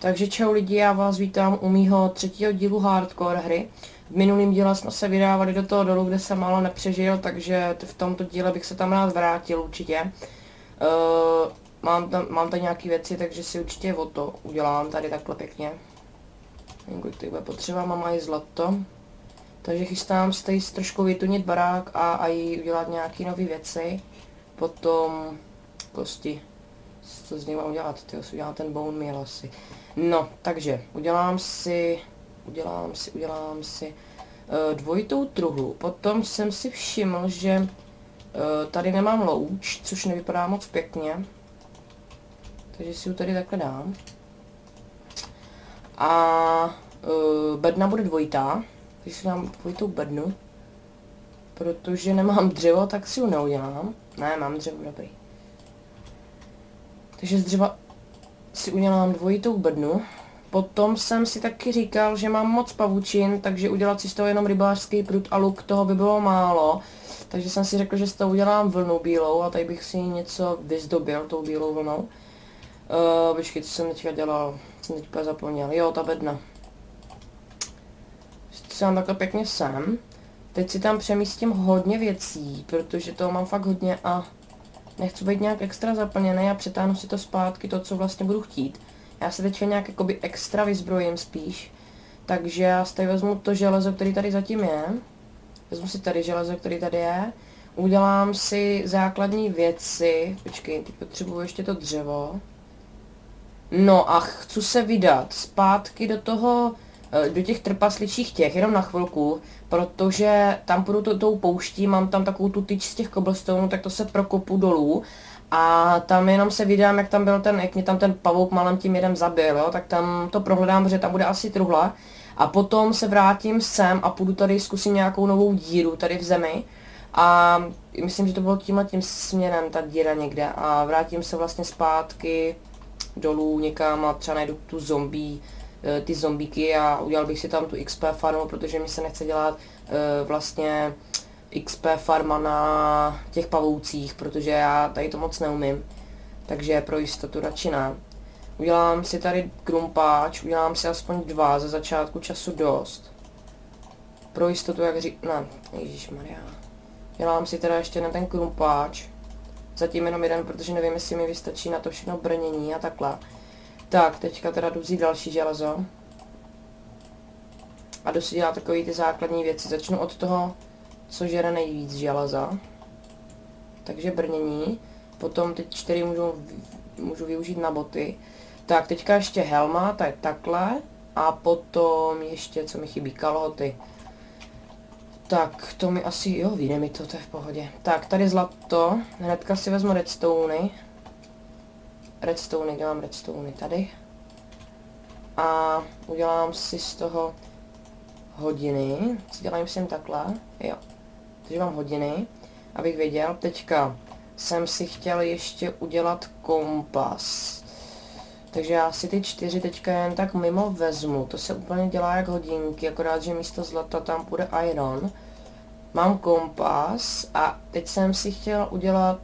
Takže čau lidi, já vás vítám u mýho 3. dílu hardcore hry. V minulém díle jsme se vydávali do toho dolu, kde jsem málo nepřežil, takže v tomto díle bych se tam rád vrátil určitě. Mám tady nějaké věci, takže si určitě o to udělám tady takhle pěkně. Kolik to bude potřeba, mám i zlato. Takže chystám se tady trošku vytunit barák a i udělat nějaké nové věci. Potom kosti. Co z něj mám udělat? Tyjo, si udělám ten bone meal asi. No, takže udělám si dvojitou truhlu. Potom jsem si všiml, že tady nemám louč, což nevypadá moc pěkně. Takže si ji tady takhle dám. A bedna bude dvojitá. Takže si dám dvojitou bednu. Protože nemám dřevo, tak si ji neudělám. Ne, mám dřevo, dobrý. Takže z dřeva si udělám dvojitou bednu. Potom jsem si taky říkal, že mám moc pavučin, takže udělat si z toho jenom rybářský prut a luk, toho by bylo málo. Takže jsem si řekl, že z toho udělám vlnu bílou a tady bych si něco vyzdobil tou bílou vlnou. Počkej, co jsem teďka dělal? Jsem teďka zapomněl. Jo, ta bedna. Si dám takhle pěkně sem. Teď si tam přemístím hodně věcí, protože toho mám fakt hodně a nechci být nějak extra zaplněný a přetáhnu si to zpátky, to, co vlastně budu chtít. Já se teďka nějak jakoby extra vyzbrojím spíš. Takže já si tady vezmu to železo, který tady zatím je. Vezmu si tady železo, který tady je. Udělám si základní věci. Počkej, teď potřebuji ještě to dřevo. No a chci se vydat zpátky do toho, do těch trpasličích těch, jenom na chvilku, protože tam půjdu tou pouští, mám tam takovou tu tyč z těch cobblestoneů, tak to se prokopu dolů a tam jenom se vydám, jak tam byl jak mě tam ten pavouk malem tím jedem zabil, jo, tak tam to prohledám, protože tam bude asi truhla a potom se vrátím sem a půjdu tady zkusím nějakou novou díru tady v zemi a myslím, že to bylo tím směrem, ta díra někde a vrátím se vlastně zpátky dolů někam a třeba najdu tu ty zombíky a udělal bych si tam tu XP farmu, protože mi se nechce dělat vlastně XP farma na těch pavoucích, protože já tady to moc neumím. Takže pro jistotu radši ne. Udělám si tady krumpáč, udělám si aspoň 2, za začátku času dost. Pro jistotu, jak ne, ježišmarja. Dělám si teda ještě ten krumpáč. Zatím jenom jeden, protože nevím, jestli mi vystačí na to všechno brnění a takhle. Tak, teďka teda jdu vzít další železo. A jdu si dělat takový ty základní věci. Začnu od toho, co žere nejvíc železa. Takže brnění. Potom teď 4 můžu využít na boty. Tak, teďka ještě helma, tak takhle. A potom ještě, co mi chybí, kalhoty. Tak, to mi asi, jo, vyjde mi to, to je v pohodě. Tak, tady zlato. Hnedka si vezmu redstony. Kde mám redstony? Tady. A udělám si z toho hodiny. Dělám si jen takhle. Jo. Takže mám hodiny, abych věděl. Teďka jsem si chtěl ještě udělat kompas. Takže já si ty 4 teďka jen tak mimo vezmu. To se úplně dělá jak hodinky, akorát, že místo zlata tam půjde iron. Mám kompas a teď jsem si chtěl udělat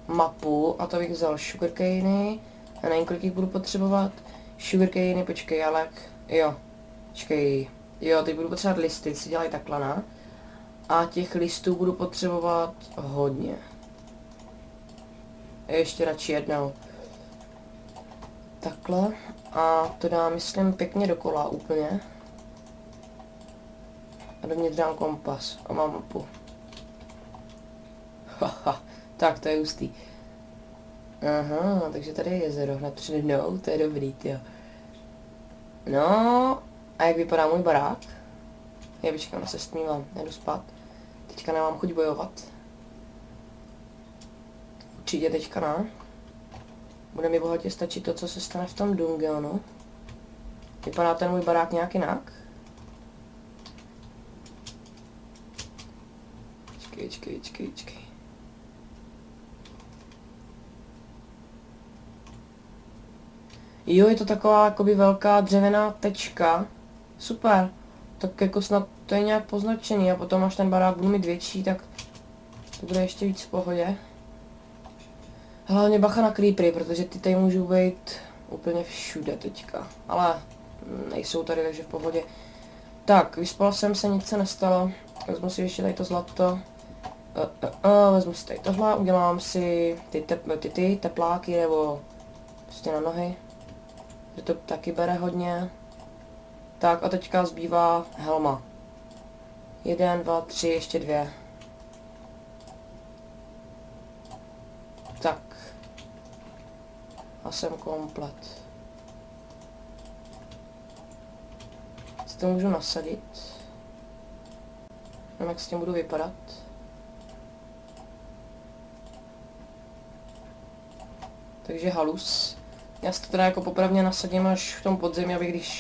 mapu a to bych vzal sugarcany. A nevím, kolik jich budu potřebovat. Sugarcany, počkej, ale jo. Počkej. Jo, teď budu potřebovat listy, si dělají takhle, ne? A těch listů budu potřebovat hodně. Ještě radši jednou. Takhle. A to dám, myslím, pěkně dokola úplně. A dovnitř dám kompas. A mám mapu. Haha, tak to je hustý. Aha, takže tady je jezero hned přede mnou, to je dobrý, jo. No, a jak vypadá můj barák? Já počkám, se stmívám, jdu spát. Teďka nemám chuť bojovat. Určitě teďka ne. Bude mi bohatě stačit to, co se stane v tom dungeonu. Vypadá ten můj barák nějak jinak? Počkej. Jo, je to taková jakoby velká dřevěná tečka. Super. Tak jako snad to je nějak poznačený a potom až ten barák budu mít větší, tak to bude ještě víc v pohodě. Hlavně bacha na creepery, protože ty tady můžou být úplně všude teďka. Ale nejsou tady, takže v pohodě. Tak, vyspal jsem se, nic se nestalo. Vezmu si ještě tady to zlato. Vezmu si tady tohle, udělám si ty tepláky nebo prostě na nohy. Že to taky bere hodně. Tak a teďka zbývá helma. 1, 2, 3, ještě 2. Tak. A jsem komplet. Si to můžu nasadit. Nevím, jak s tím budu vypadat. Takže halus. Já si to teda jako popravně nasadím až v tom podzemí,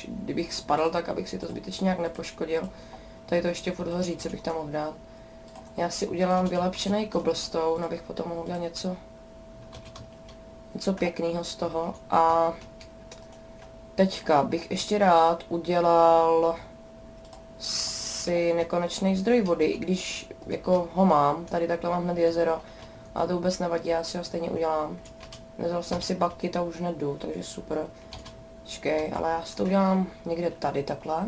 kdybych spadl, tak abych si to zbytečně nějak nepoškodil. Tady to ještě furt hoří, co bych tam mohl dát. Já si udělám vylepšený cobblestone, abych potom mohl udělat něco pěkného z toho. A teďka bych ještě rád udělal si nekonečný zdroj vody, i když jako ho mám, tady takhle mám hned jezero, ale to vůbec nevadí, já si ho stejně udělám. Nezal jsem si bucket a už nejdu, takže super. Počkej, ale já si to udělám někde tady takhle.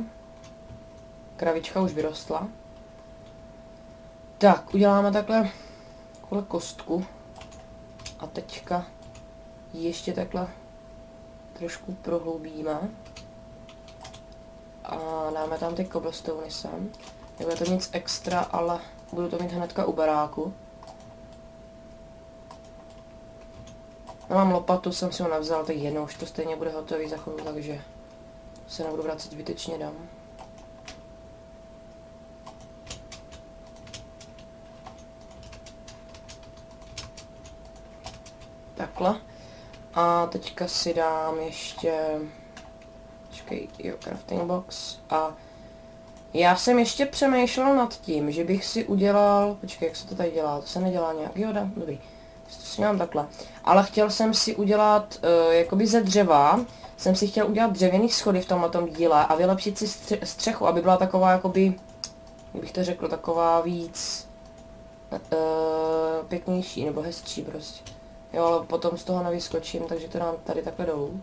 Kravička už vyrostla. Tak, uděláme takhle kostku. A teďka ji ještě takhle trošku prohloubíme. A dáme tam ty cobblestony sem. Nebude to nic extra, ale budu to mít hnedka u baráku. Já mám lopatu, jsem si ho navzal, tak jednou už to stejně bude hotový za chvíli, takže se nebudu vracet zbytečně dám. Takhle. A teďka si dám ještě... Počkej, jo, crafting box. A já jsem ještě přemýšlel nad tím, že bych si udělal... Počkej, jak se to tady dělá? To se nedělá nějak. Jo, dobrý. To si dělám takhle. Ale chtěl jsem si udělat, jakoby ze dřeva, jsem si chtěl udělat dřevěný schody v tomhletom díle a vylepšit si střechu, aby byla taková jakoby, jak bych to řekl, taková víc pěknější nebo hezčí prostě. Jo, ale potom z toho nevyskočím, takže to dám tady takhle dolů.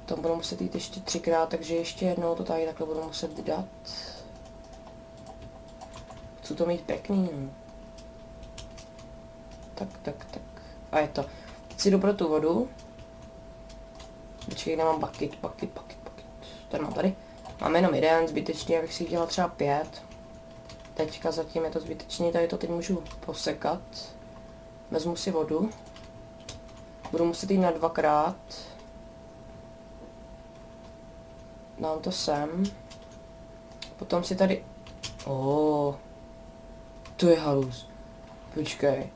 Tam budu muset jít ještě 3krát, takže ještě jednou to tady takhle budu muset dát. Chci to mít pěkný, no. Tak. A je to. Teď si jdu pro tu vodu. Počkej, nemám bucket. Ten mám tady. Mám jenom jeden, zbytečný, abych si jich dělal třeba 5. Teďka zatím je to zbytečný, tady to teď můžu posekat. Vezmu si vodu. Budu muset jít na 2krát. Dám to sem. Potom si tady... To je halus. Počkej.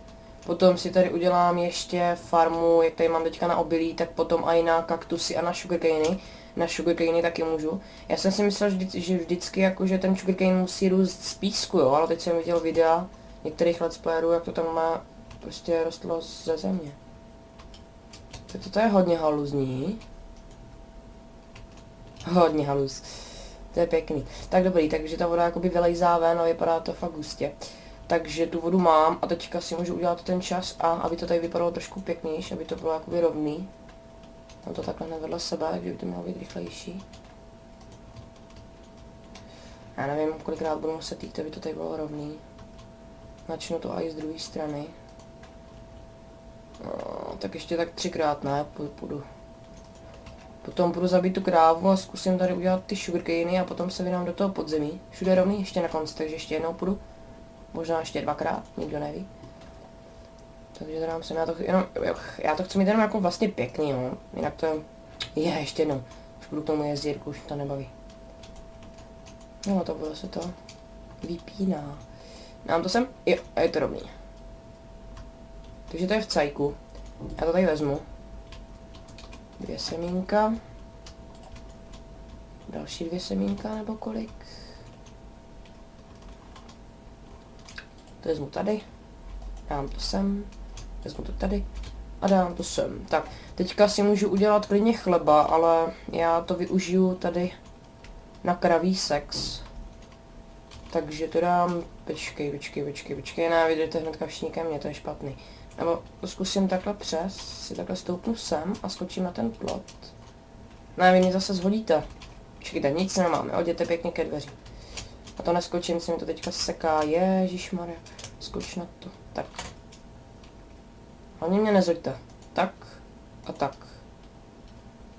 Potom si tady udělám ještě farmu, jak tady mám teďka na obilí, tak potom i na kaktusy a na sugarcane. Na sugarcane taky můžu. Já jsem si myslel, že vždycky jakože ten sugarcane musí růst z písku, jo, ale teď jsem viděl videa některých let's playerů, jak to tam má prostě rostlo ze země. Tak to je hodně haluzní. Hodně haluz. To je pěkný. Tak dobrý, takže ta voda jakoby vylejzá ven a vypadá to fakt hustě. Takže tu vodu mám a teďka si můžu udělat ten čas a aby to tady vypadalo trošku pěknější, aby to bylo jakoby rovný. Mám to takhle vedle sebe, takže by to mělo být rychlejší. Já nevím, kolikrát budu muset jít, aby to tady bylo rovný. Načnu to i z druhé strany. No, tak ještě tak 3krát ne, půjdu. Potom budu zabít tu krávu a zkusím tady udělat ty sugarcane a potom se vydám do toho podzemí. Všude rovný, ještě na konci, takže ještě jednou půjdu. Možná ještě 2krát, nikdo neví. Takže dám se na to, jenom, já to chci mít jenom jako vlastně pěkný, no. Jinak to je ještě jednou. Už budu k tomu jezdit, už to nebaví. No to bude se to vypíná. Dám to sem, jo, a je to rovný. Takže to je v cajku. Já to tady vezmu. 2 semínka. Další 2 semínka, nebo kolik? To vezmu tady. Dám to sem. Vezmu to tady. A dám to sem. Tak, teďka si můžu udělat klidně chleba, ale já to využiju tady na kraví sex. Takže to dám... Počkej, ne, vydejte hnedka všichni ke mně, to je špatný. Nebo to zkusím takhle přes, si takhle stoupnu sem a skočím na ten plot. Ne, vy mě zase zhodíte. Počkejte, nic nemáme, jděte pěkně ke dveří. A to neskočím, se mi to teďka seká, ježišmarja. Skoč na to, tak. Hlavně mě nezhoďte. Tak a tak.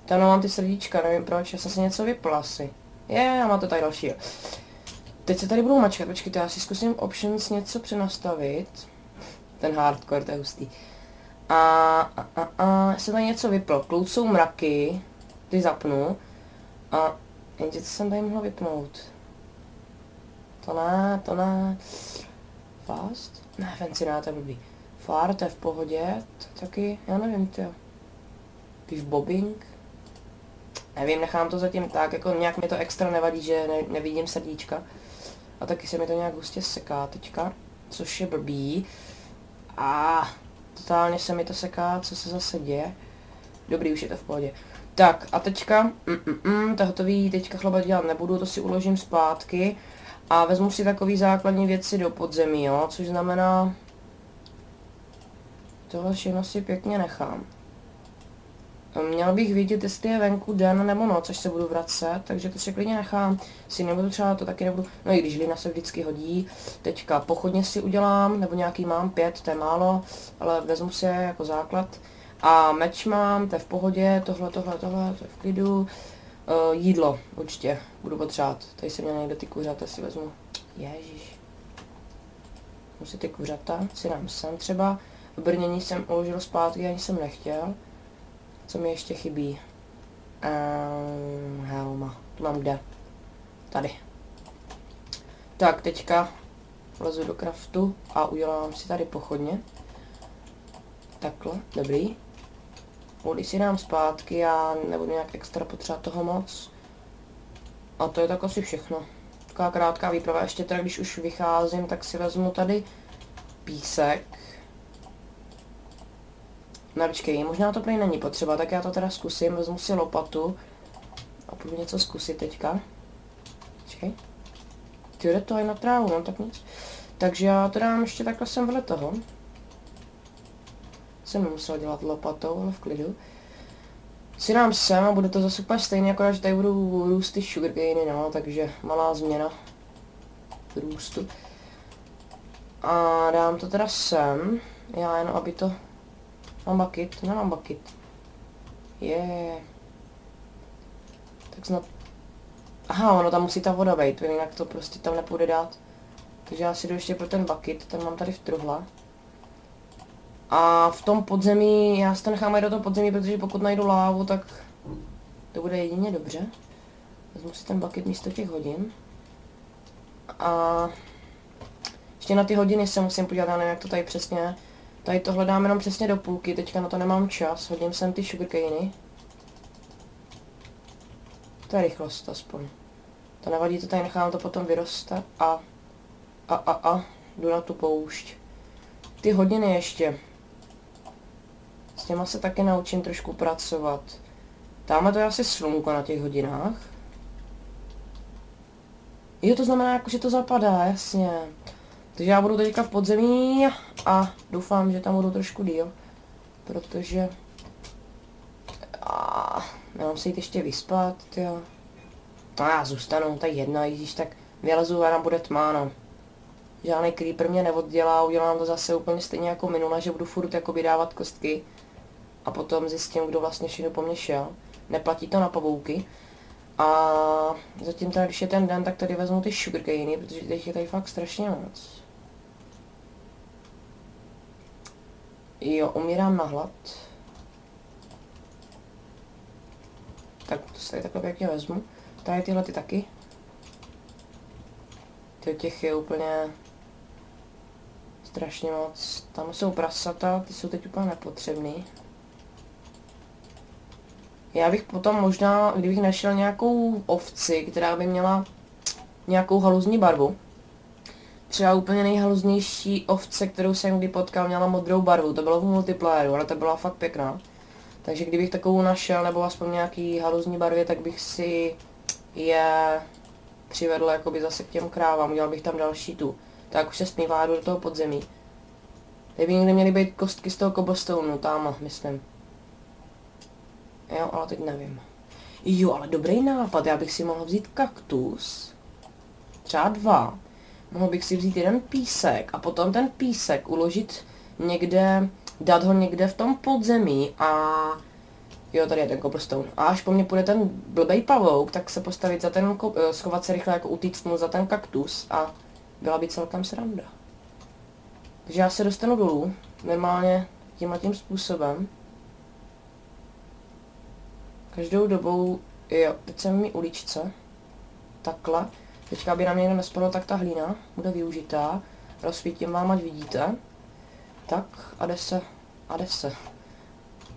Tam mám ty srdíčka, nevím proč, já jsem si něco vypla asi. A má to tady další. Teď se tady budu mačkat, počkejte, já si zkusím options něco přenastavit. Ten hardcore, to je hustý. Já jsem tady něco vypl, klout jsou mraky, ty zapnu. A jenže to jsem tady mohla vypnout. To ne. Fast? Ne, fancy ne, to je blbý. Far, to je v pohodě, to taky, já nevím, tyjo. Beef bobbing? Nevím, nechám to zatím tak, jako nějak mi to extra nevadí, že nevidím srdíčka. A taky se mi to nějak hustě seká teďka, což je blbý. Totálně se mi to seká, co se zase děje. Dobrý, už je to v pohodě. Tak, a teďka, to hotový, teďka chleba dělat nebudu, to si uložím zpátky. A vezmu si takový základní věci do podzemí, jo, což znamená... Tohle všechno si pěkně nechám. Měl bych vidět, jestli je venku den nebo noc, až se budu vracet, takže to si klidně nechám. Si nebudu třeba, to taky nebudu, no i když hlína se vždycky hodí. Teďka pochodně si udělám, nebo nějaký mám 5, to je málo, ale vezmu si je jako základ. A meč mám, to je v pohodě, tohle, to je v klidu. Jídlo, určitě, budu potřebovat. Tady jsem měl někde ty kuřata, si vezmu. Ježíš. Musím ty kuřata, si dám sem třeba. Brnění jsem uložil zpátky, ani jsem nechtěl. Co mi ještě chybí? Helma. Tu mám kde? Tady. Tak, teďka vlezu do craftu a udělám si tady pochodně. Takhle, dobrý. Vody si dám zpátky, já nebudu nějak extra potřebovat toho moc. A to je tak asi všechno. Taková krátká výprava. Ještě teda, když už vycházím, tak si vezmu tady písek. No počkej, možná to prý není potřeba, tak já to teda zkusím, vezmu si lopatu a budu něco zkusit teďka. Počkej. Ty jde to i na trávu, no tak nic. Takže já to dám ještě takhle sem vedle toho. Jsem nemusel dělat lopatou, ale v klidu. Si dám sem a bude to zase úplně stejné, akorát, že tady budou růst ty sugarcane, no, takže malá změna růstu. A dám to teda sem, já jenom aby to... Mám bucket? Nemám bucket. Tak snad... Aha, ono tam musí ta voda být, jinak to prostě tam nepůjde dát. Takže já si jdu ještě pro ten bucket, ten mám tady v truhle. A v tom podzemí, já si to nechám jít do toho podzemí, protože pokud najdu lávu, tak to bude jedině dobře. Vezmu si ten bucket místo těch hodin. A ještě na ty hodiny se musím podívat, já nevím, jak to tady přesně. Tady tohle dám jenom přesně do půlky, teďka na to nemám čas, hodím sem ty sugarcane. To je rychlost aspoň. To nevadí, to tady nechám to potom vyroste a jdu na tu poušť. Ty hodiny ještě. S těma se taky naučím trošku pracovat. Tamhle to je asi slunko na těch hodinách. Jo, to znamená jako, že to zapadá, jasně. Takže já budu teďka v podzemí a doufám, že tam budu trošku díl. Protože... Nemám se jít ještě vyspat, jo. No já zůstanu, tak jedna, když tak vylezu a tam bude tma, no. Žádný creeper mě neoddělá, udělám to zase úplně stejně jako minule, že budu furt jakoby dávat kostky. A potom zjistím, kdo vlastně všechno po mně šel. Neplatí to na pavouky. A zatím teda, když je ten den, tak tady vezmu ty sugarcane, protože teď je tady fakt strašně moc. Jo, umírám na hlad. Tak to se tady takhle pěkně vezmu. Tady tyhle ty taky. Těch je úplně strašně moc. Tam jsou prasata, ty jsou teď úplně nepotřebný. Já bych potom možná, kdybych našel nějakou ovci, která by měla nějakou haluzní barvu. Třeba úplně nejhaluznější ovce, kterou jsem kdy potkal, měla modrou barvu. To bylo v multiplayeru, ale to byla fakt pěkná. Takže kdybych takovou našel, nebo aspoň nějaký haluzní barvě, tak bych si je přivedl jakoby zase k těm krávám. Udělal bych tam další tu. Tak už se smívá, jdu do toho podzemí. Tady by někde měly být kostky z toho cobblestoneu, tam, myslím. Jo, ale teď nevím. Jo, ale dobrý nápad, já bych si mohl vzít kaktus. Třeba 2. Mohl bych si vzít jeden písek a potom ten písek uložit někde, dát ho někde v tom podzemí a... Jo, tady je ten cobblestone. A až po mně půjde ten blbej pavouk, tak se postavit za ten, schovat se rychle jako utíct mu za ten kaktus a byla by celkem sranda. Takže já se dostanu dolů, normálně tímhletím způsobem. Každou dobou, jo, teď jsem v mý uličce. Takhle. Teďka by na mě nespadlo, tak ta hlína bude využitá. Rozsvítím vám, ať vidíte. Tak, a jde se. A jde se.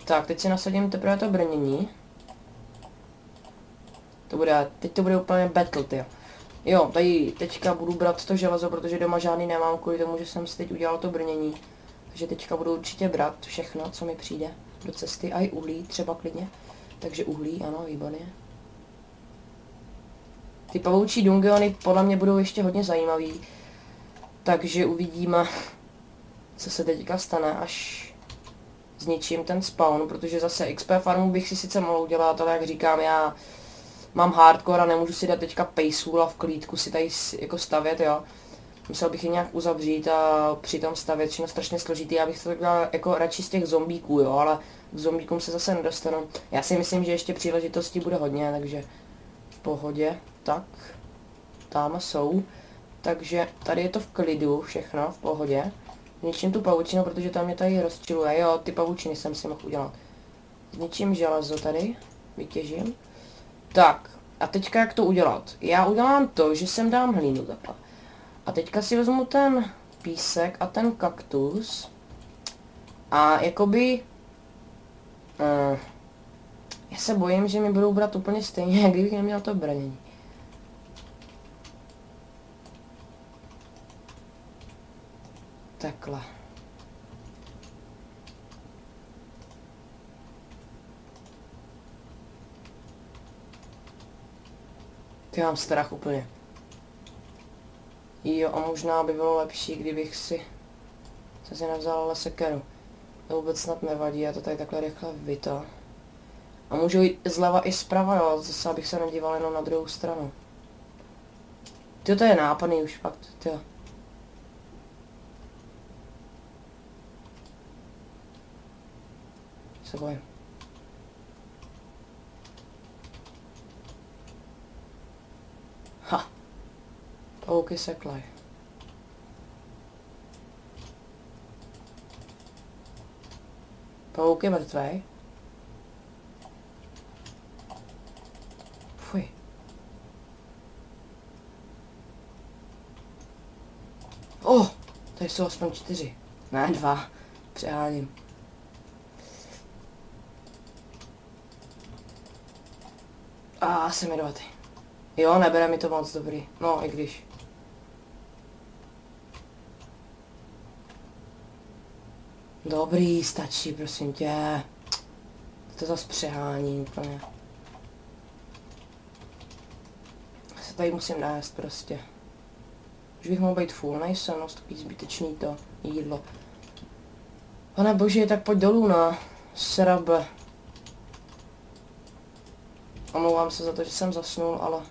Tak, teď si nasadím teprve to brnění. Teď to bude úplně battle, tyjo. Jo, tady teďka budu brát to železo, protože doma žádný nemám, kvůli tomu, že jsem si teď udělal to brnění. Takže teďka budu určitě brát všechno, co mi přijde do cesty. A i uhlí, třeba klidně. Takže uhlí, ano, výborně. Ty pavoučí dungeony podle mě budou ještě hodně zajímavý. Takže uvidíme, co se teďka stane, až zničím ten spawn, protože zase XP farmu bych si sice mohl udělat, ale jak říkám, já mám hardcore a nemůžu si dát teďka pejsůl a v klídku si tady jako stavět, jo. Musel bych je nějak uzavřít a přitom stavět, všechno strašně složitý, já bych to dělal jako radši z těch zombíků, jo, ale k zombíkům se zase nedostanu. Já si myslím, že ještě příležitostí bude hodně, takže v pohodě. Tak, tam jsou. Takže tady je to v klidu, všechno v pohodě. Zničím tu pavučinu, protože tam mě tady rozčiluje. Jo, ty pavučiny jsem si mohl udělat. Zničím železo tady, vytěžím. Tak, a teďka jak to udělat? Já udělám to, že sem dám hlínu takhle. A teďka si vezmu ten písek a ten kaktus. A jakoby... já se bojím, že mi budou brát úplně stejně, jak kdybych neměl to brnění. Takhle. Ty mám strach úplně. Jo, a možná by bylo lepší, kdybych si nevzal ale sekeru. To vůbec snad nevadí, já to tady takhle rychle vyto. A můžu jít zleva i zprava, jo, zase abych se nedíval jenom na druhou stranu. Tyjo, to je nápadný už fakt, tyjo. Se bojím. Ha. Pavouky seklaj. Pavouk je mrtvej. Fuj. Oh, tady jsou aspoň 4. Ne, 2. Přeháním. A jsem jedovatý. Jo, nebere mi to moc dobrý. No, i když. Dobrý, stačí, prosím tě. To zase přehání úplně. Se tady musím nést prostě. Už bych mohl být full, nejsem, no, takový zbytečný to jídlo. Pane bože, tak pojď dolů, no. Srabe. Omlouvám se za to, že jsem zasnul, ale...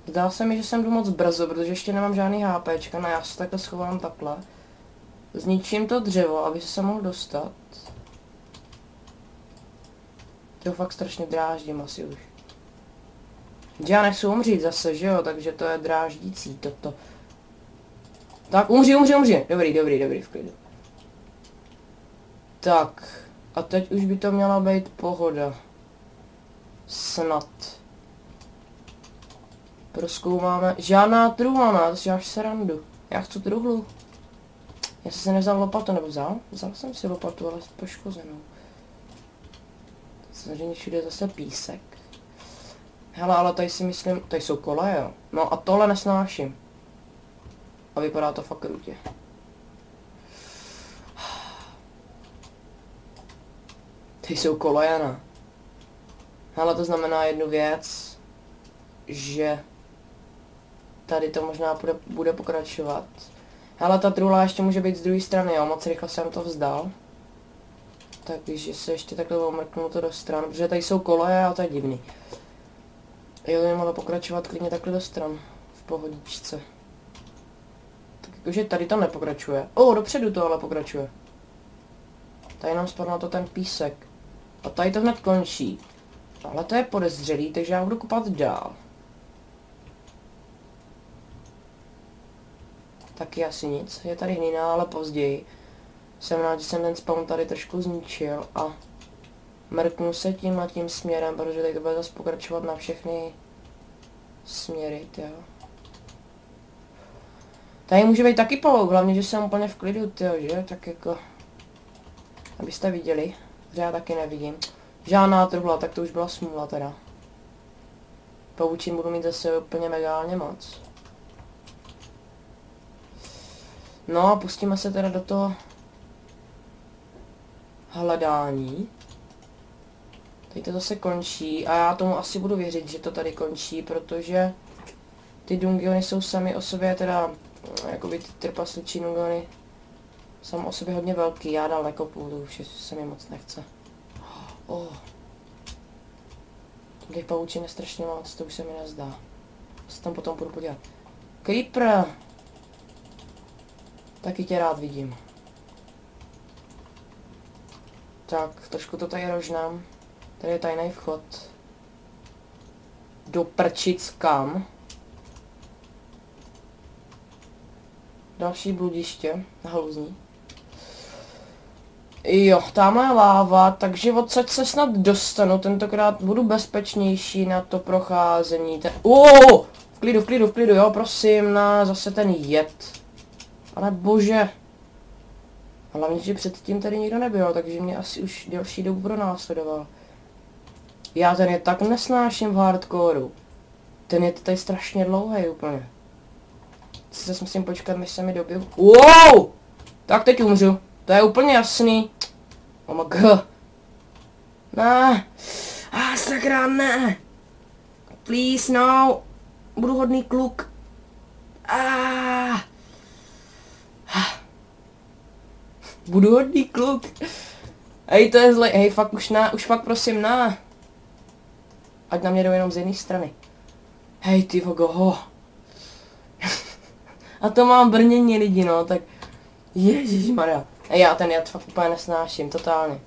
Zdá se mi, že jsem jdu moc brzo, protože ještě nemám žádný HPčka, no já se takhle schovám takhle. Zničím to dřevo, aby se mohl dostat. To fakt strašně dráždím asi už. Já nechci umřít zase, že jo, takže to je dráždící toto. Tak, umři. Dobrý, v klidu. Tak, a teď už by to měla být pohoda. Snad. Prozkoumáme. Žádná truhla, ne, to si děláš srandu. Já chci truhlu. Já jsem si nevzal lopatu, nebo vzal? Vzal jsem si lopatu, ale poškozenou. Samozřejmě všude je zase písek. Hele, ale tady si myslím, tady jsou koleje, jo. No a tohle nesnáším. A vypadá to fakt krutě. Tady jsou koleje, ne. Hele, to znamená jednu věc, že tady to možná bude pokračovat. Ale ta trula ještě může být z druhé strany, jo, moc rychle jsem to vzdal. Takže se ještě takhle omrknu to do stran, protože tady jsou koleje a to je divný. Jo, to mohlo pokračovat klidně takhle do stran, v pohodičce. Tak jakože tady to nepokračuje. Dopředu to ale pokračuje. Tady nám spadl na to ten písek. A tady to hned končí. Ale to je podezřelý, takže já budu kopat dál. Taky asi nic, je tady hlína, ale později. Jsem rád, že jsem ten spawn tady trošku zničil a mrknu se tím a tím směrem, protože tady to bude zase pokračovat na všechny směry, jo. Tady může být taky pavouk, hlavně, že jsem úplně v klidu, tyjo, že? Tak jako... Abyste viděli, že já taky nevidím. Žádná truhla, tak to už byla smůla teda. Pavučin budu mít zase úplně megálně moc. No a pustíme se teda do toho hledání. Tady to zase končí a já tomu asi budu věřit, že to tady končí, protože ty dungeony jsou sami o sobě teda, jakoby ty trpasličí dungeony, sami o sobě hodně velký, já dál nekopu, to už se mi moc nechce. Těch pavučin je strašně moc, to už se mi nezdá. Se tam potom budu podívat. Creeper! Taky tě rád vidím. Tak, trošku to tady rožnám. Tady je tajný vchod. Do prčic kam? Další bludiště. Haluzní. Jo, tamhle je láva, takže odsaď se snad dostanu. Tentokrát budu bezpečnější na to procházení. V klidu, jo, prosím, na zase ten jed. Ale bože. Hlavně, že předtím tady nikdo nebyl, takže mě asi už delší dobu pronásledoval. Já ten je tak nesnáším v hardcoreu. Ten je tady strašně dlouhý úplně. Se musím počkat, než se mi dobiju. Tak teď umřu. To je úplně jasný. Oh my god. Ne. Sakra, ne. Please, no. Budu hodný kluk. Budu hodný kluk. Hej, to je zlej. Hej, fakt už fakt prosím, ne. Ať na mě jdou jenom z jedné strany. Hej, ty vogo. A to mám brnění lidi, no, tak... Ježišmarja. Já ten jad fakt úplně nesnáším, totálně.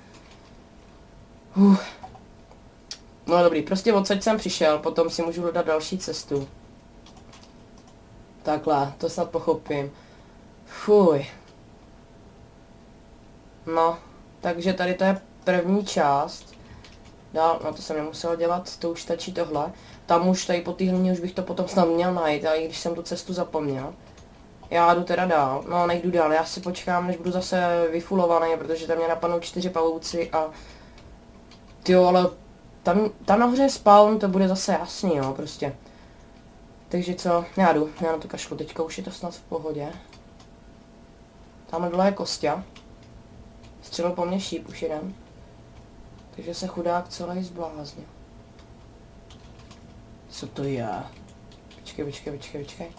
No dobrý, prostě odsaď jsem přišel, potom si můžu hledat další cestu. Takhle, to snad pochopím. Fuj. No, takže tady to je první část. Dál, no to jsem nemusel dělat, to už stačí tohle. Tam už tady po té hlině už bych to potom snad měl najít, ale i když jsem tu cestu zapomněl. Já jdu teda dál, no nejdu dál, já si počkám, než budu zase vyfulovaný, protože tam mě napadnou 4 pavouci a... Tyjo, ale tam nahoře je spawn, to bude zase jasný, jo, prostě. Takže co, já jdu, já na to kašlu, teďka už je to snad v pohodě. Tamhle dole je Kostia. Střelil po mně šíp už jeden. Takže se chudák celý zbláznil. Co to je? Počkej.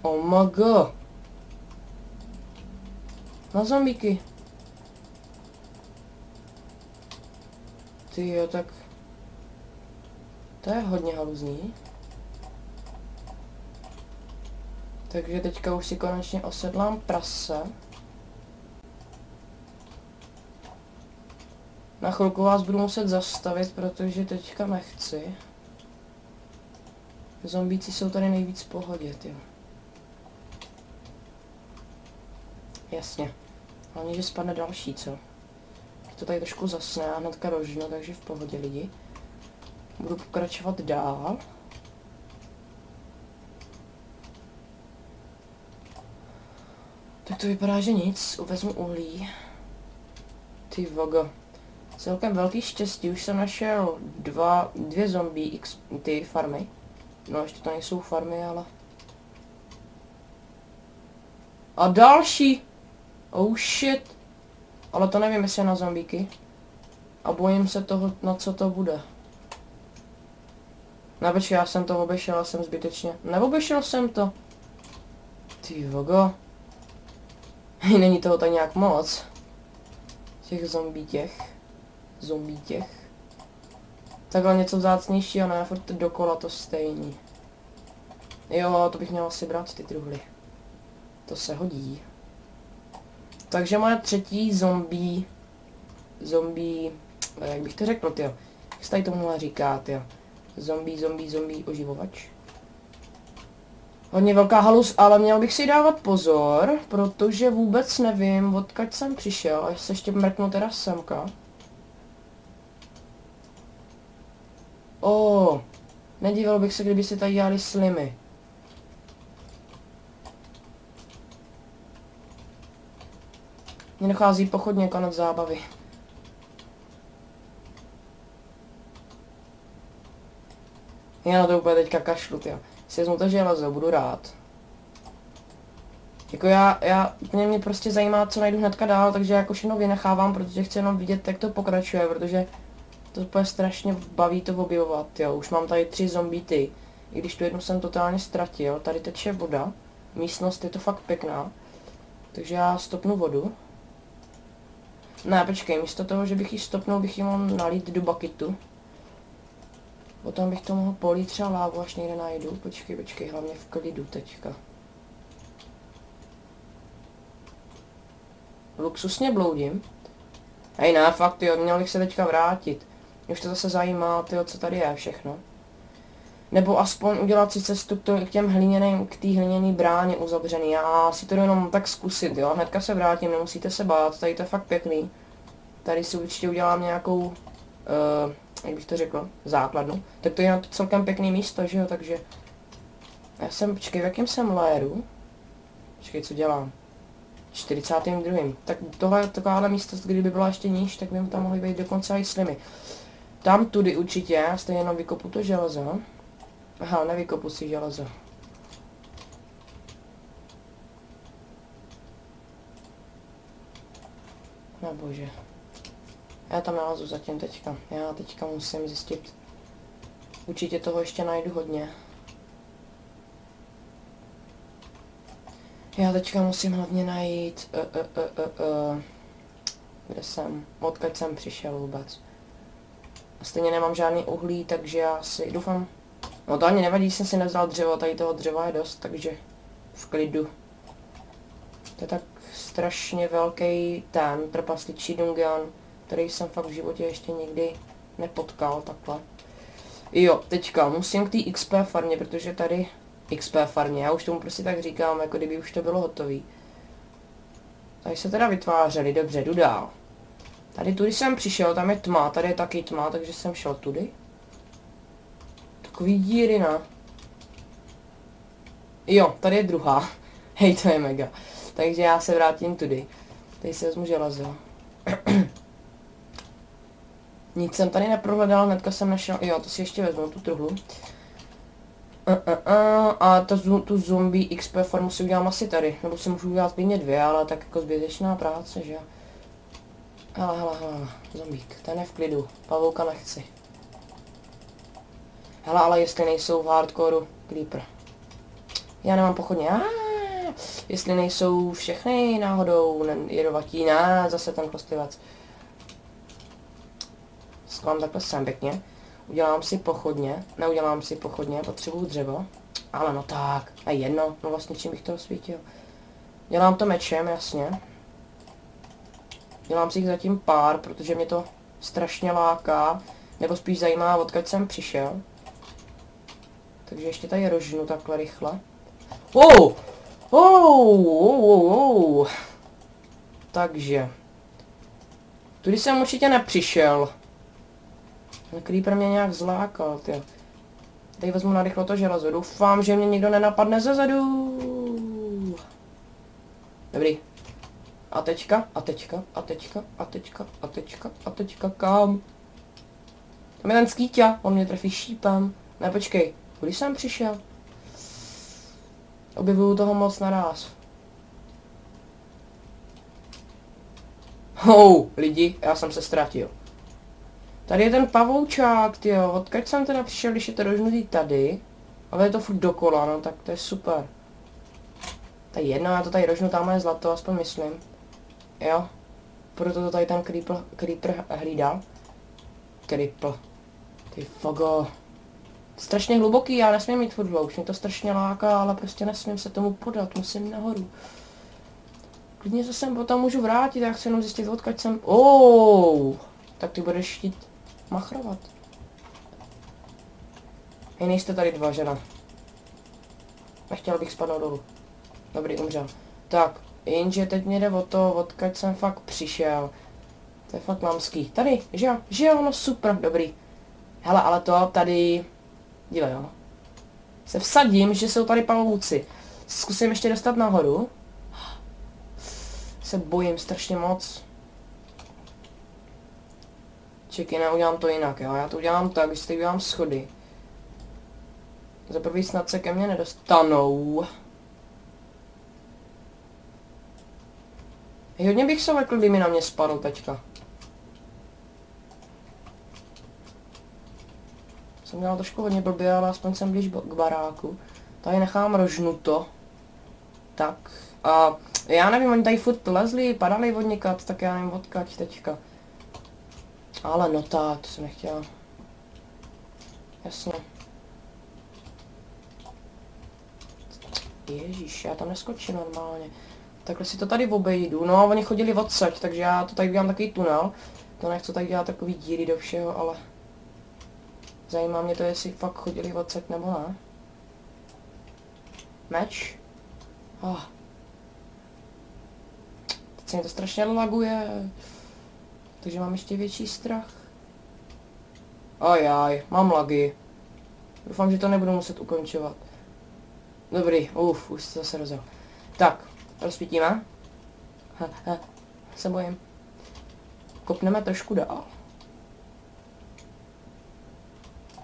Oh my god. Na zombíky. Tyjo, tak... To je hodně haluzní. Takže teďka už si konečně osedlám prase. Na chvilku vás budu muset zastavit, protože teďka nechci. Zombíci jsou tady nejvíc v pohodě, tyjo. Jasně. Hlavně, že spadne další, co? To tady trošku zasne a hnedka rožno, takže v pohodě lidi. Budu pokračovat dál. Tak to vypadá, že nic. Uvezmu uhlí. Ty vogo. Celkem velký štěstí. Už jsem našel dvě zombie ty farmy. No ještě to nejsou farmy, ale... A další! Oh shit! Ale to nevím, jestli je na zombíky. A bojím se toho, na co to bude. No počkej, já jsem to obešel, jsem zbytečně. Neobešel jsem to. Ty vogo. Není toho tak nějak moc. Těch zombí těch. Takhle něco vzácnějšího, ne, furt dokola to stejný. Jo, to bych měl asi brát ty truhly. To se hodí. Takže moje třetí zombie, jak bych to řekl, tyjo. Jak se tady tomuhle říká, tyjo. Zombie oživovač. Hodně velká halus, ale měl bych si dávat pozor, protože vůbec nevím, odkud jsem přišel. A se ještě mrknu teda semka. Nedíval bych se, kdyby si tady dělali slimy. Mně dochází pochodně konec zábavy. Já na to úplně teďka kašlu, tyjo. Si vezmu to železo, budu rád. Jako mě prostě zajímá, co najdu hnedka dál, takže jako všechno vynechávám, protože chci jenom vidět, jak to pokračuje, protože to úplně strašně baví to objevovat, jo. Už mám tady 3 zombity, i když tu jednu jsem totálně ztratil, tady teče voda, místnost je to fakt pěkná, takže já stopnu vodu. Ne, počkej, místo toho, že bych ji stopnul, bych ji mohl nalít do bucketu. Potom bych to mohl polít třeba lávu, až někde najdu. Počkej, hlavně v klidu teďka. Luxusně bloudím. Hej, ne, fakt, jo, měl bych se teďka vrátit. Mě už to zase zajímá, tyjo, co tady je všechno. Nebo aspoň udělat si cestu k těm hliněným, k té hliněné bráně uzavřený. Já si to jdu jenom tak zkusit, jo, hnedka se vrátím, nemusíte se bát, tady to je fakt pěkný. Tady si určitě udělám nějakou, jak bych to řekl, základnu. Tak to je na to celkem pěkný místo, že jo, takže... Já jsem, počkej, v jakém jsem léru? Počkej, co dělám? 42. Tak takováhle místo, kdyby byla ještě níž, tak by tam mohly být dokonce i slimy. Tam tudy určitě, já stejně jenom vykopu to železo. Aha, nevykopu si železo. No bože. Já tam nalezu zatím teďka. Já teďka musím zjistit. Určitě toho ještě najdu hodně. Já teďka musím hlavně najít... Kde jsem? Odkud jsem přišel vůbec? A stejně nemám žádný uhlí, takže já si doufám... No to ani nevadí, jsem si nevzal dřevo, tady toho dřeva je dost, takže v klidu. To je tak strašně velký ten trpasličí dungeon, který jsem fakt v životě ještě nikdy nepotkal takhle. Jo, teďka musím k té XP farmě, protože tady... XP farmě, já už tomu prostě tak říkám, jako kdyby už to bylo hotový. Tady se teda vytvářeli, dobře, jdu dál. Tady tudy jsem přišel, tam je tma, tady je taky tma, takže jsem šel tudy. Takový díry, ne? Jo, tady je druhá. Hej, to je mega. Takže já se vrátím tudy. Tady si vezmu železo. Nic jsem tady neprohledal, hnedka jsem našel, jo, to si ještě vezmu, tu truhlu. A tu zombie XP formu si udělám asi tady, nebo si můžu udělat klidně 2, ale tak jako zbytečná práce, že jo. Hele, zombík, ten je v klidu, pavouka nechci. Hele, ale jestli nejsou v hardcoreu, creeper. Já nemám pochodně, jestli nejsou všechny náhodou jedovatí, zase ten kostlivec. Skvám takhle sem pěkně. Udělám si pochodně, neudělám si pochodně, potřebuju dřevo. Ale no tak, a jedno, no vlastně čím bych to osvítil. Dělám to mečem, jasně. Dělám si jich zatím pár, protože mě to strašně láká, nebo spíš zajímá, odkud jsem přišel. Takže ještě tady rožnu takhle rychle. Takže. Tudy jsem určitě nepřišel. Ten creeper mě nějak zlákal, tyjo. Tady vezmu narychlo to železo. Doufám, že mě nikdo nenapadne zezadu. Dobrý. A teďka, kam? Tam je ten skýťa, on mě trefí šípem. Ne, počkej, kudy jsem přišel? Objevuju toho moc naráz. Lidi, já jsem se ztratil. Tady je ten pavoučák, tyjo. Odkud jsem teda přišel, když je to rožnutý tady? Ale je to furt dokola, no tak to je super. To je jedno, já to tady rožnu, tam je zlato, aspoň myslím. Jo. Proto to tady ten creeper hlídal. Creeper. Ty fogo. Strašně hluboký, já nesmím mít furt hlouč, mě to strašně láká, ale prostě nesmím se tomu podat, musím nahoru. Klidně se sem potom můžu vrátit, já chci jenom zjistit, odkud jsem... Tak ty budeš chtít machrovat. Hej, nejste tady dva, žena. Nechtěl bych spadnout dolů. Dobrý, umřel. Tak, jenže teď mě jde o to, odkud jsem fakt přišel. To je fakt lámský. Tady, že jo, no super, dobrý. Hele, ale to tady... Dívej, jo. Se vsadím, že jsou tady pavouci. Zkusím ještě dostat nahoru. Se bojím strašně moc. Čekaj, ne, udělám to jinak, jo. Já to udělám tak, že si tady udělám schody. Za prvý snad se ke mně nedostanou. Hodně bych se lekl, kdyby na mě spadl teďka. Jsem dělal trošku hodně blbě, ale aspoň jsem blíž k baráku. Tady nechám rožnuto. Tak. A já nevím, oni tady furt lezli, padali od někat, tak já nevím odkaď teďka. Ale no tak, to jsem nechtěl. Jasně. Ježíš, já tam neskočím normálně. Takhle si to tady obejdu. No, oni chodili odsaď, takže já to tady dělám takový tunel. To nechci tady dělat takový díry do všeho, ale... Zajímá mě to, jestli fakt chodili odsaď nebo ne. Meč? Teď se mi to strašně laguje. Takže mám ještě větší strach. Ajaj, mám lagy. Doufám, že to nebudu muset ukončovat. Dobrý, už se zase rozjel. Tak, rozpítíme. Se bojím. Kopneme trošku dál.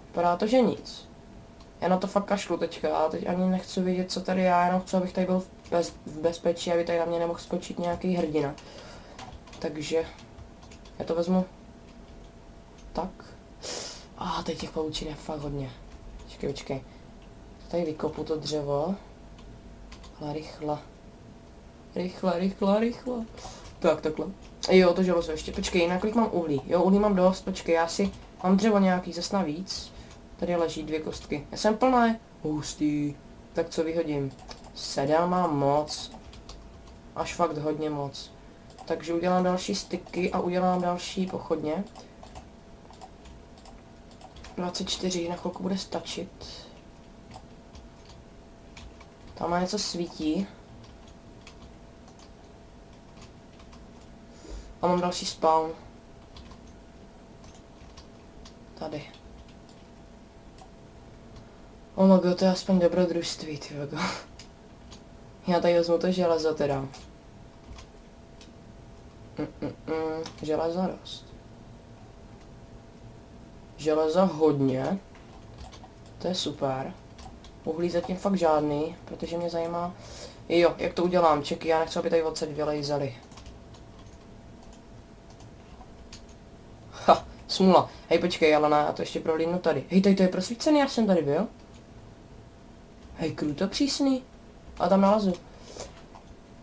Vypadá to, že nic. Já na to fakt kašlu teďka, já teď ani nechci vědět, co tady já, jenom chci, abych tady byl v bezpečí, aby tady na mě nemohl skočit nějaký hrdina. Takže já to vezmu tak. Teď těch pavučin je fakt hodně. Počkej. Tady vykopu to dřevo. Ale rychle. Tak, takhle. Jo, to železo ještě. Počkej, na kolik mám uhlí? Jo, uhlí mám dost, počkej, já si... Mám dřevo nějaký, zas navíc. Tady leží 2 kostky. Já jsem plný. Hustý. Tak co vyhodím? Sedel mám moc. Až fakt hodně moc. Takže udělám další styky a udělám další pochodně. 24, na chvilku bude stačit. Tam má něco svítí. A mám další spawn. Tady. Oh my god, to je aspoň dobrodružství, tyjo. Já tady vezmu to železo teda. Železo dost. Železo hodně. To je super. Uhlí zatím fakt žádný, protože mě zajímá... Jo, jak to udělám, čeky, já nechci, aby tady odsaď vylejzali. Smůla. Hej, počkej, ale ne, já to ještě prohlídnu tady. Hej, tady to je prosvícený, já jsem tady byl. Hej, kruto přísný. A tam nalezu.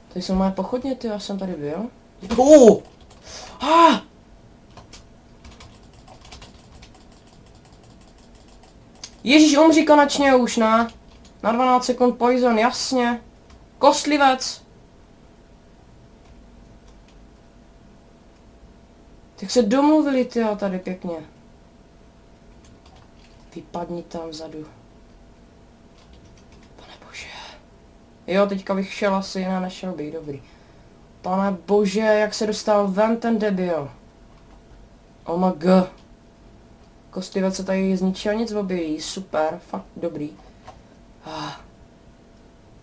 Tady jsou moje pochodně, ty, já jsem tady byl. Ježíš, umří konečně už, ne? Na 12 sekund poison, jasně. Kostlivec. Tak se domluvili, tyjo, tady pěkně. Vypadni tam vzadu. Pane bože. Jo, teďka bych šel asi, ne, nešel bych, dobrý. Pane bože, jak se dostal ven ten debil. Oh my god. Kostlivec se tady z ničeho nic objeví, super, fakt dobrý.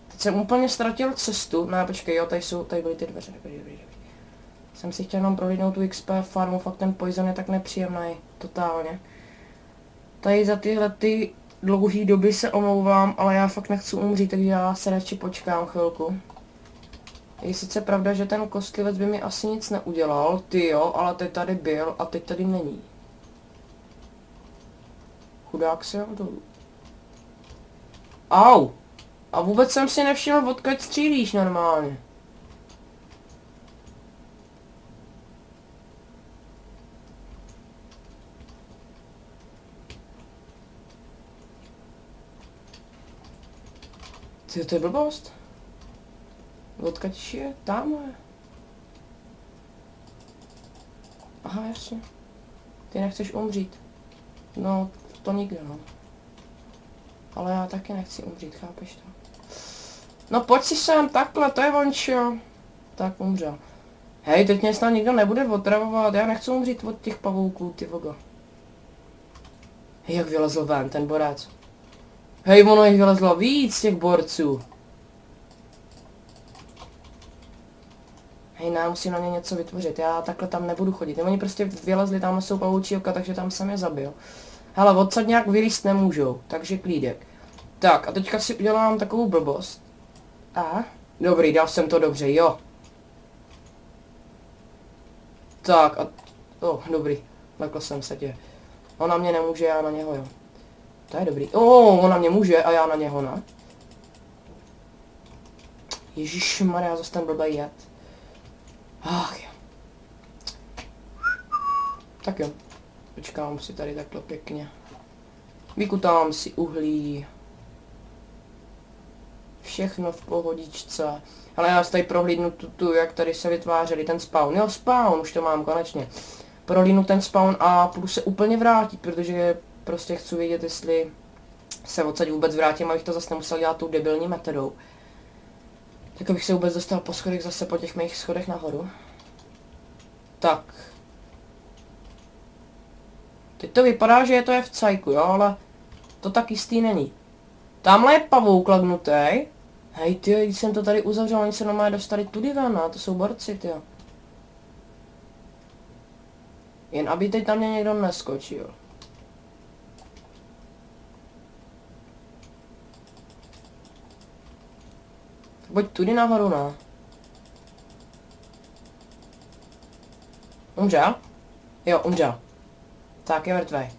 Teď jsem úplně ztratil cestu, ne, počkej, jo, tady byly ty dveře, dobrý. Jsem si chtěl jenom prohlídnout tu XP farmu, fakt ten poison je tak nepříjemný, totálně. Tady za tyhle ty dlouhé doby se omlouvám, ale já fakt nechci umřít, takže já se radši počkám chvilku. Je sice pravda, že ten kostlivec by mi asi nic neudělal, ty jo, ale teď tady byl a teď tady není. chudák se jel dolů. Au! A vůbec jsem si nevšiml, odkud střílíš normálně. Ty, to je blbost. Odkud je? Tamhle. Aha, jasně. Ty nechceš umřít. No, to nikdo, no. Ale já taky nechci umřít, chápeš to? No pojď si sem, takhle, to je vončo. Tak umřel. Hej, teď mě snad nikdo nebude otravovat, já nechci umřít od těch pavouků, ty vogo. Hej, jak vylezl ven ten borec. Hej, ono jich vylezlo víc, těch borců. Hej, ne, musím na ně něco vytvořit, já takhle tam nebudu chodit. Oni prostě vylezli, tam jsou pavoučí oka, takže tam jsem je zabil. Hele, odsad nějak vylíst nemůžou, takže klídek. Tak, a teďka si udělám takovou blbost. A? Dobrý, dal jsem to dobře, jo. Tak, a... dobrý, lekl jsem se tě. On na mě nemůže, já na něho, jo. To je dobrý. On na mě může a já na něho, ne? Ježišmarja, zase ten blbej jet. Ach jo. Tak jo. Počkám si tady takhle pěkně. Vykutám si uhlí. Všechno v pohodičce. Ale já si tady prohlídnu jak tady se vytvářeli ten spawn. Jo, spawn, už to mám konečně. Prohlídnu ten spawn a půjdu se úplně vrátit, protože prostě chci vědět, jestli se odsaď vůbec vrátím, abych to zase nemusel dělat tou debilní metodou. Tak abych se vůbec dostal po schodech zase po těch mých schodech nahoru. Tak. Teď to vypadá, že to je v cajku, jo, ale to tak jistý není. Tamhle je pavouk lagnutý. Hej, ty, když jsem to tady uzavřel, oni se normálně dostali tudy ven, a to jsou borci, ty. Jen aby teď na mě někdo neskočil. Pojď tudy nahoru, ne? Umřel? Jo, umřel. Tak je mrtvej.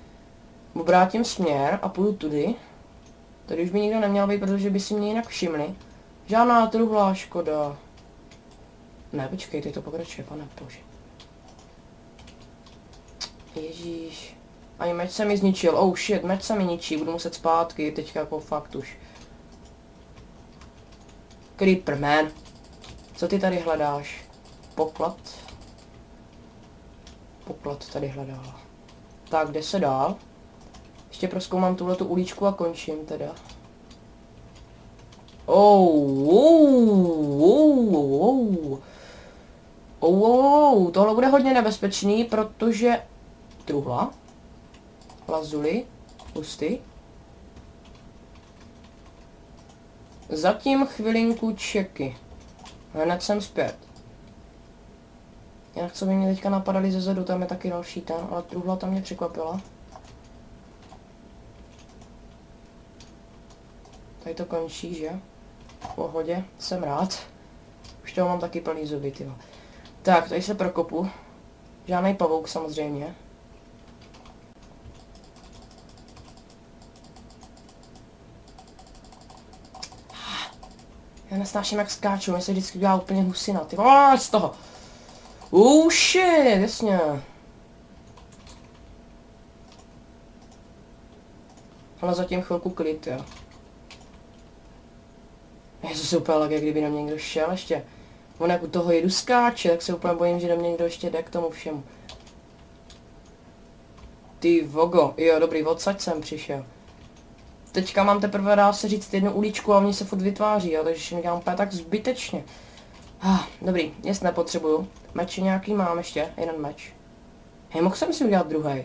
Obrátím směr a půjdu tudy. Tady už by nikdo neměl být, protože by si mě jinak všimli. Žádná truhlá škoda. Ne, počkej, teď to pokračuje, pane bože. Ježíš. Ani meč se mi zničil. Oh shit, meč se mi ničí, budu muset zpátky, teďka jako fakt už. Creeperman. Co ty tady hledáš? Poklad? Poklad tady hledá. Tak, kde se dál? Ještě prozkoumám tuhletu uličku a končím teda. Tohle bude hodně nebezpečný, protože... Truhla. Lazuli. Pusty. Zatím chvilinku čeky. Hned jsem zpět. Jinak co by mě teďka napadaly ze zadu, tam je taky další ten, ale truhla tam mě překvapila. Tady to končí, že? V pohodě, jsem rád. Už toho mám taky plný zuby, tyjo. Tak, tady se prokopu. Žádnej pavouk samozřejmě. Já nesnáším, jak skáču, mě se vždycky dělá úplně husina, ty z toho. Shit, jasně. Ale zatím chvilku klid, jo. Jezus, úplně lag, jak kdyby na mě někdo šel ještě. On jak u toho jedu skáče, tak se úplně bojím, že do mě někdo ještě jde k tomu všemu. Ty vogo, jo dobrý, odsaď jsem přišel. Teďka mám teprve, dá se říct, jednu uličku a oni se furt vytváří, jo, takže mi dělám úplně tak zbytečně. Dobrý, jest nepotřebuju. Meče nějaký mám ještě, jeden meč. Hej, mohl jsem si udělat druhý.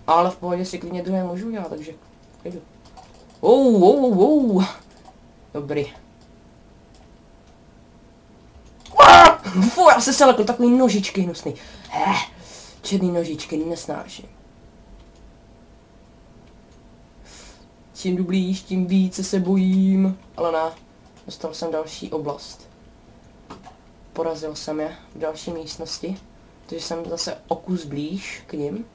Ale v pohodě si klidně druhý můžu udělat, takže jdu. Dobrý. Já se selekl, takový nožičky hnusný. Černý nožičky, nesnáším. Čím jdu blíž, tím více se bojím. Ale ne, dostal jsem další oblast. Porazil jsem je v další místnosti, takže jsem zase o kus blíž k nim.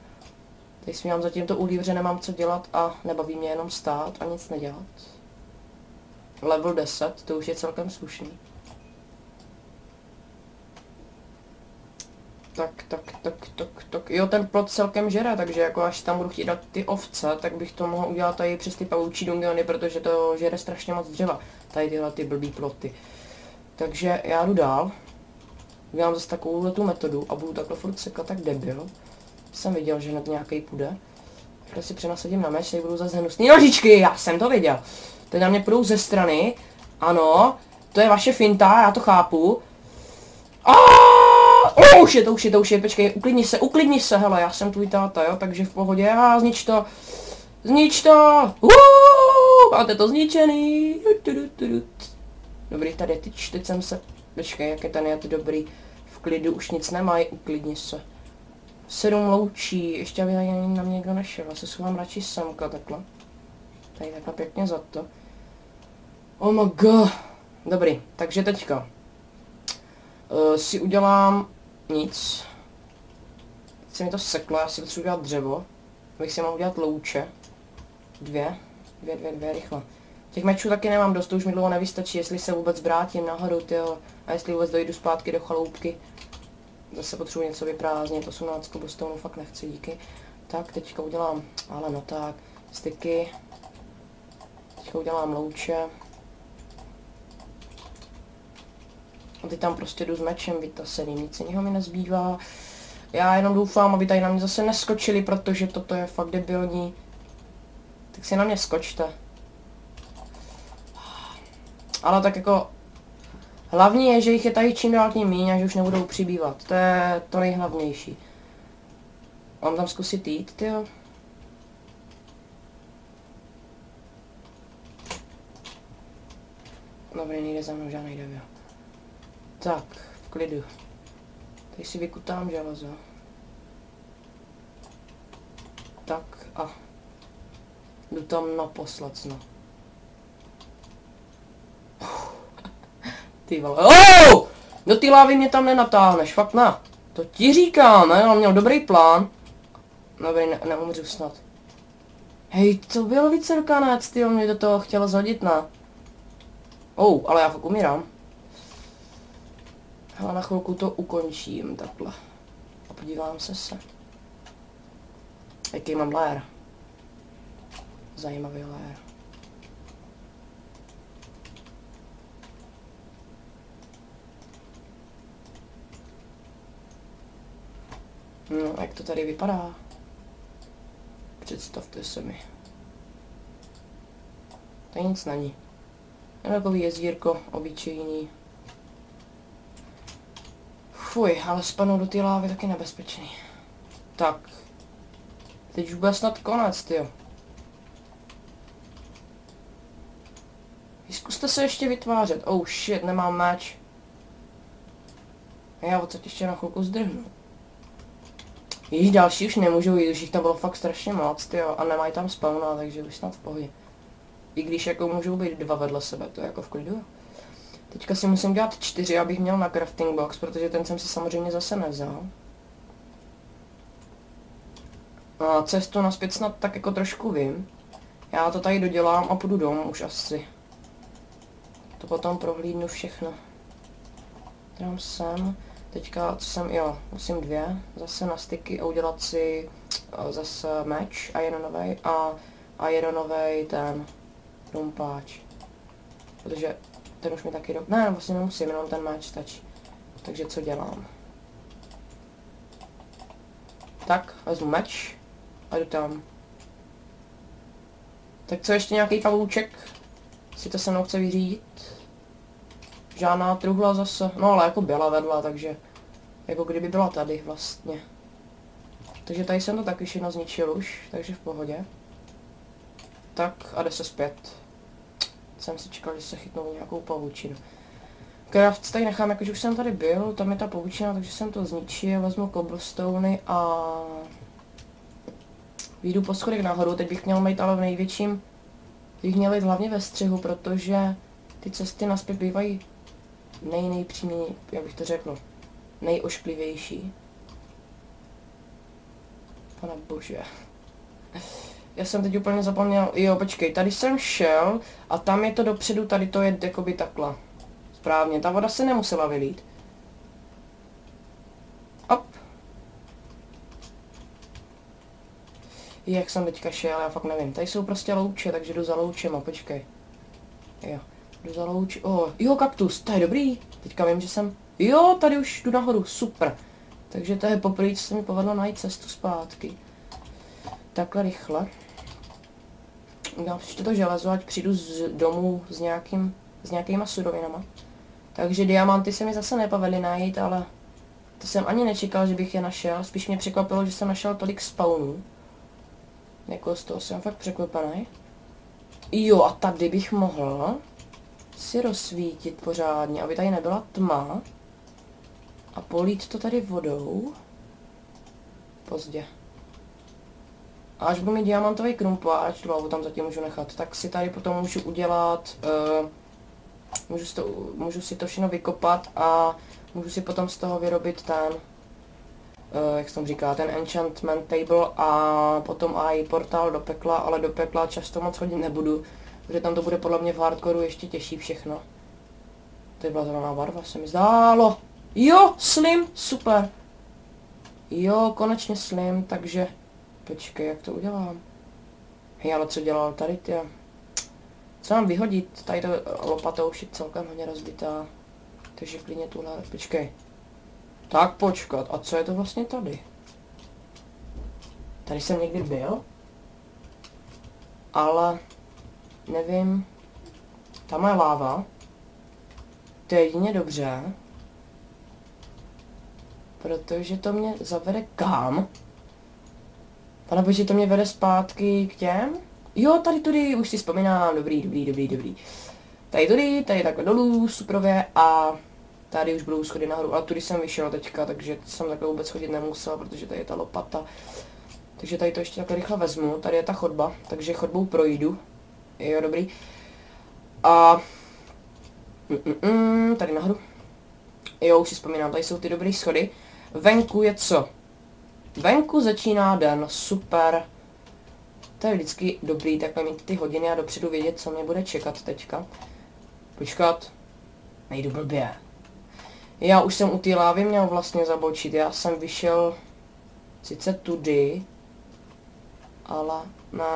Teď si mám zatím to ulív, že nemám co dělat a nebaví mě jenom stát a nic nedělat. Level 10, to už je celkem slušný. Tak. Jo, ten plot celkem žere, takže jako až tam budu chtít dát ty ovce, tak bych to mohl udělat tady přes ty pavoučí dungeony, protože to žere strašně moc dřeva. Tady tyhle ty blbý ploty. Takže já jdu dál. Udělám zase takovou tu metodu a budu takhle furt sekat tak debil. Jsem viděl, že hned nějaký půjde. Takhle si přenasadím na meč, tady budou zase hnusný nožičky, já jsem to viděl. Teď na mě půjdou ze strany. Ano, to je vaše finta, já to chápu. Už je, počkej, uklidni se, hele, já jsem tvůj táta, jo, takže v pohodě, znič to, máte to zničený, dobrý, tady teď jsem se, počkej, jak je ten jet dobrý, v klidu, už nic nemají, uklidni se. 7 loučí, ještě aby na mě někdo nešel, já se schouvám radši semka, takhle. Tady takhle pěkně za to. Oh my god, dobrý, takže teďka. Si udělám nic. Teď se mi to seklo, já si potřebuji udělat dřevo. Abych si mohl udělat louče. Dvě, rychle. Těch mečů taky nemám dost, to už mi dlouho nevystačí, jestli se vůbec vrátím nahoru, tyjo. A jestli vůbec dojdu zpátky do chaloupky. Zase potřebuji něco vyprázdnit, 18 cobblestone fakt nechci, díky. Tak, teďka udělám, ale no tak, styky. Teďka udělám louče. A teď tam prostě jdu s mečem vytaseným, nic jiného mi nezbývá. Já jenom doufám, aby tady na mě zase neskočili, protože toto je fakt debilní. Tak si na mě skočte. Ale tak jako... Hlavní je, že jich je tady čím dál tím míň a že už nebudou přibývat. To je to nejhlavnější. Mám tam zkusit jít, tyjo. Dobrý, nejde za mnou žádnej devil. Tak, v klidu. Tady si vykutám železo. Tak a jdu tam naposled, no. Ty vole. Oh! Do té lávy mě tam nenatáhneš, fakt na. To ti říkám, ne? On měl dobrý plán. Dobrý, neumřu snad. Hej, to byl vícerkanec, ty on mě do toho chtěl zhodit, ne? Ale já fakt umírám. Ale na chvilku to ukončím, takhle. A podívám se. Jaký mám lair. Zajímavý lair. No, jak to tady vypadá? Představte se mi. Tady nic není. Jen takový jezírko, obyčejný. Fuj, ale spadnout do té lávy taky nebezpečný. Tak. Teď už bude snad konec, tyjo. Zkuste se ještě vytvářet. Oh shit, nemám meč. Já odsaď ještě na chvilku zdrhnu. Již další už nemůžou jít, už jich tam bylo fakt strašně moc, tyjo, a nemají tam spawna, takže už snad v pohodě. I když jako můžou být 2 vedle sebe, to je jako v klidu. Teďka si musím dělat 4, abych měl na crafting box, protože ten jsem si samozřejmě zase nevzal. A cestu nazpět snad tak jako trošku vím. Já to tady dodělám a půjdu domů už asi. To potom prohlídnu všechno. Tam jsem. Teďka, co jsem, jo, musím 2, zase na styky a udělat si zase meč a ironovej ten rumpáč. Protože ten už mi taky ne, vlastně nemusím, jenom ten meč stačí. Takže co dělám? Tak, vezmu meč a jdu tam. Tak co, ještě nějaký pavouček? Si to se mnou chce vyřídit? Žádná truhla zase, no ale jako byla vedla, takže jako kdyby byla tady vlastně. Takže tady jsem to taky všechno zničil už, takže v pohodě. Tak a jde se zpět. Jsem si čekal, že se chytnou nějakou pavučinu. Craft tady nechám, jakože už jsem tady byl, tam je ta pavučina, takže jsem to zničil, vezmu cobblestony a vyjdu po schodech nahoru, teď bych měl mít ale v největším, bych měl jít hlavně ve střehu, protože ty cesty naspět bývají nejpřímněji, jak bych to řekl, nejošklivější. Pane bože. Já jsem teď úplně zapomněl, jo, počkej, tady jsem šel a tam je to dopředu, tady to je jakoby takhle. Správně, ta voda se nemusela vylít. Op. Jak jsem teďka šel, já fakt nevím. Tady jsou prostě louče, takže jdu za loučema, počkej. Jo, jdu za louč, jo, kaktus, to je dobrý. Teďka vím, že jsem, jo, tady už jdu nahoru, super. Takže to je poprvé, co se mi povedlo najít cestu zpátky. Takhle rychle. Dám ještě to železo, ať přijdu z domu s nějakýma surovinama. Takže diamanty se mi zase nepovedly najít, ale to jsem ani nečekal, že bych je našel. Spíš mě překvapilo, že jsem našel tolik spawnů. Jako z toho jsem fakt překvapený. Jo, a tady bych mohl si rozsvítit pořádně, aby tady nebyla tma. A polít to tady vodou. Pozdě. A až budu mít diamantový krumpáč, tu tam zatím můžu nechat, tak si tady potom můžu udělat, můžu si to všechno vykopat a můžu si potom z toho vyrobit ten, jak se tomu říká, ten enchantment table a potom i portál do pekla, ale do pekla často moc chodit nebudu, protože tam to bude podle mě v hardcoreu ještě těžší všechno. Tady byla zelená barva, se mi zdálo. Jo, slim, super. Jo, konečně slim, takže počkej, jak to udělám? Hej, ale co dělal tady, ty? Co mám vyhodit? Tady to lopatou už je celkem hodně rozbitá. Takže klidně tuhle, počkej. Tak počkat, a co je to vlastně tady? Tady jsem někdy byl? Ale nevím. Tam je láva. To je jedině dobře. Protože to mě zavede kam? Pane bože, to mě vede zpátky k těm? Jo, tady tudy, už si vzpomínám, dobrý. Tady takhle dolů, suprově a tady už budou schody nahoru, ale tudy jsem vyšel teďka, takže jsem takhle vůbec chodit nemusel, protože tady je ta lopata. Takže tady to ještě takhle rychle vezmu, tady je ta chodba, takže chodbou projdu. Jo, dobrý. A tady nahoru. Jo, už si vzpomínám, tady jsou ty dobré schody. Venku je co? Venku začíná den, super. To je vždycky dobrý, takhle mít ty hodiny a dopředu vědět, co mě bude čekat teďka. Počkat. Nejdu blbě. Já už jsem u té lávy měl vlastně zabočit, já jsem vyšel sice tudy, ale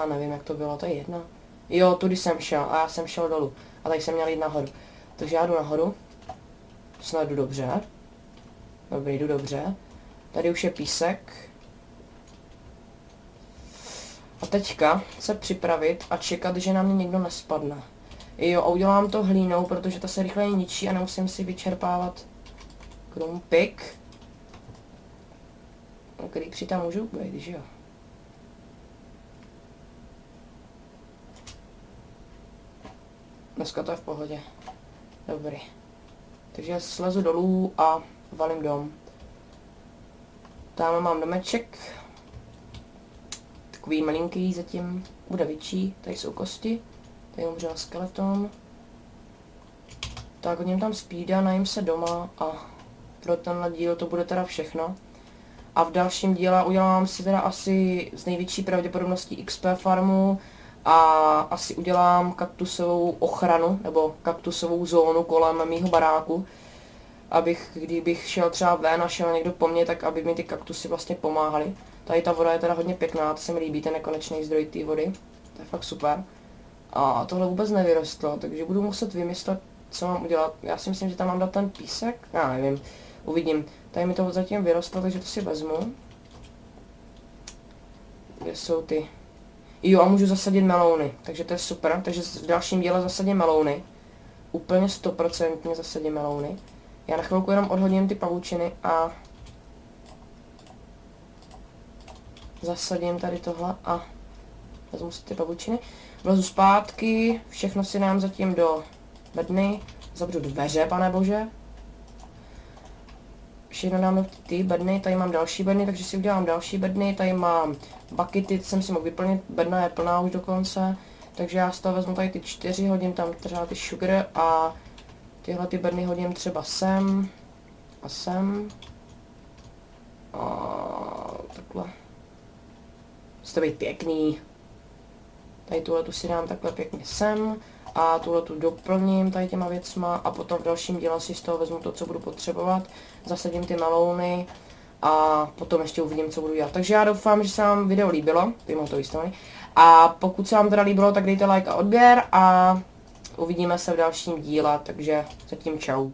nevím, jak to bylo, to je jedno. Jo, tudy jsem šel a já jsem šel dolů a tady jsem měl jít nahoru. Takže já jdu nahoru. Snad jdu dobře. Dobrý, jdu dobře. Tady už je písek. A teďka se připravit a čekat, že na mě někdo nespadne. Jo, a udělám to hlínou, protože ta se rychleji ničí a nemusím si vyčerpávat krumpik. Který přitom můžu být, že jo? Dneska to je v pohodě. Dobrý. Takže slezu dolů a valím dom. Tam mám domeček. Takový malinký zatím, bude větší, tady jsou kosti, tady umřel skeleton. Tak hodím tam speeda, najím se doma a pro tenhle díl to bude teda všechno. A v dalším díle udělám si teda asi z největší pravděpodobností XP farmu a asi udělám kaktusovou ochranu, nebo kaktusovou zónu kolem mýho baráku. Abych, kdybych šel třeba ven a šel někdo po mně, tak aby mi ty kaktusy vlastně pomáhaly. Tady ta voda je teda hodně pěkná, to se mi líbí, ten nekonečný zdroj té vody. To je fakt super. A tohle vůbec nevyrostlo, takže budu muset vymyslet, co mám udělat. Já si myslím, že tam mám dát ten písek, já nevím, uvidím. Tady mi to zatím vyrostlo, takže to si vezmu. Kde jsou ty? Jo, a můžu zasadit melouny, takže to je super. Takže v dalším díle zasadím melouny. Úplně 100% zasadím melouny. Já na chvilku jenom odhodím ty pavučiny a zasadím tady tohle a vezmu si ty pavučiny. Vlezu zpátky, všechno si dám zatím do bedny, zavřu dveře, pane bože. Všechno dám do ty bedny, tady mám další bedny, takže si udělám další bedny, tady mám buckety, jsem si mohl vyplnit, bedna je plná už dokonce. Takže já z toho vezmu tady ty 4, hodím tam třeba ty sugar a tyhle ty bedny hodím třeba sem a sem. A takhle. to být pěkný. Tady tuhletu si dám takhle pěkně sem a tuhletu doplním tady těma věcma a potom v dalším díle si z toho vezmu to, co budu potřebovat, zasadím ty melouny a potom ještě uvidím, co budu dělat. Takže já doufám, že se vám video líbilo, to vystavený. A pokud se vám teda líbilo, tak dejte like a odběr a uvidíme se v dalším díle, takže zatím čau.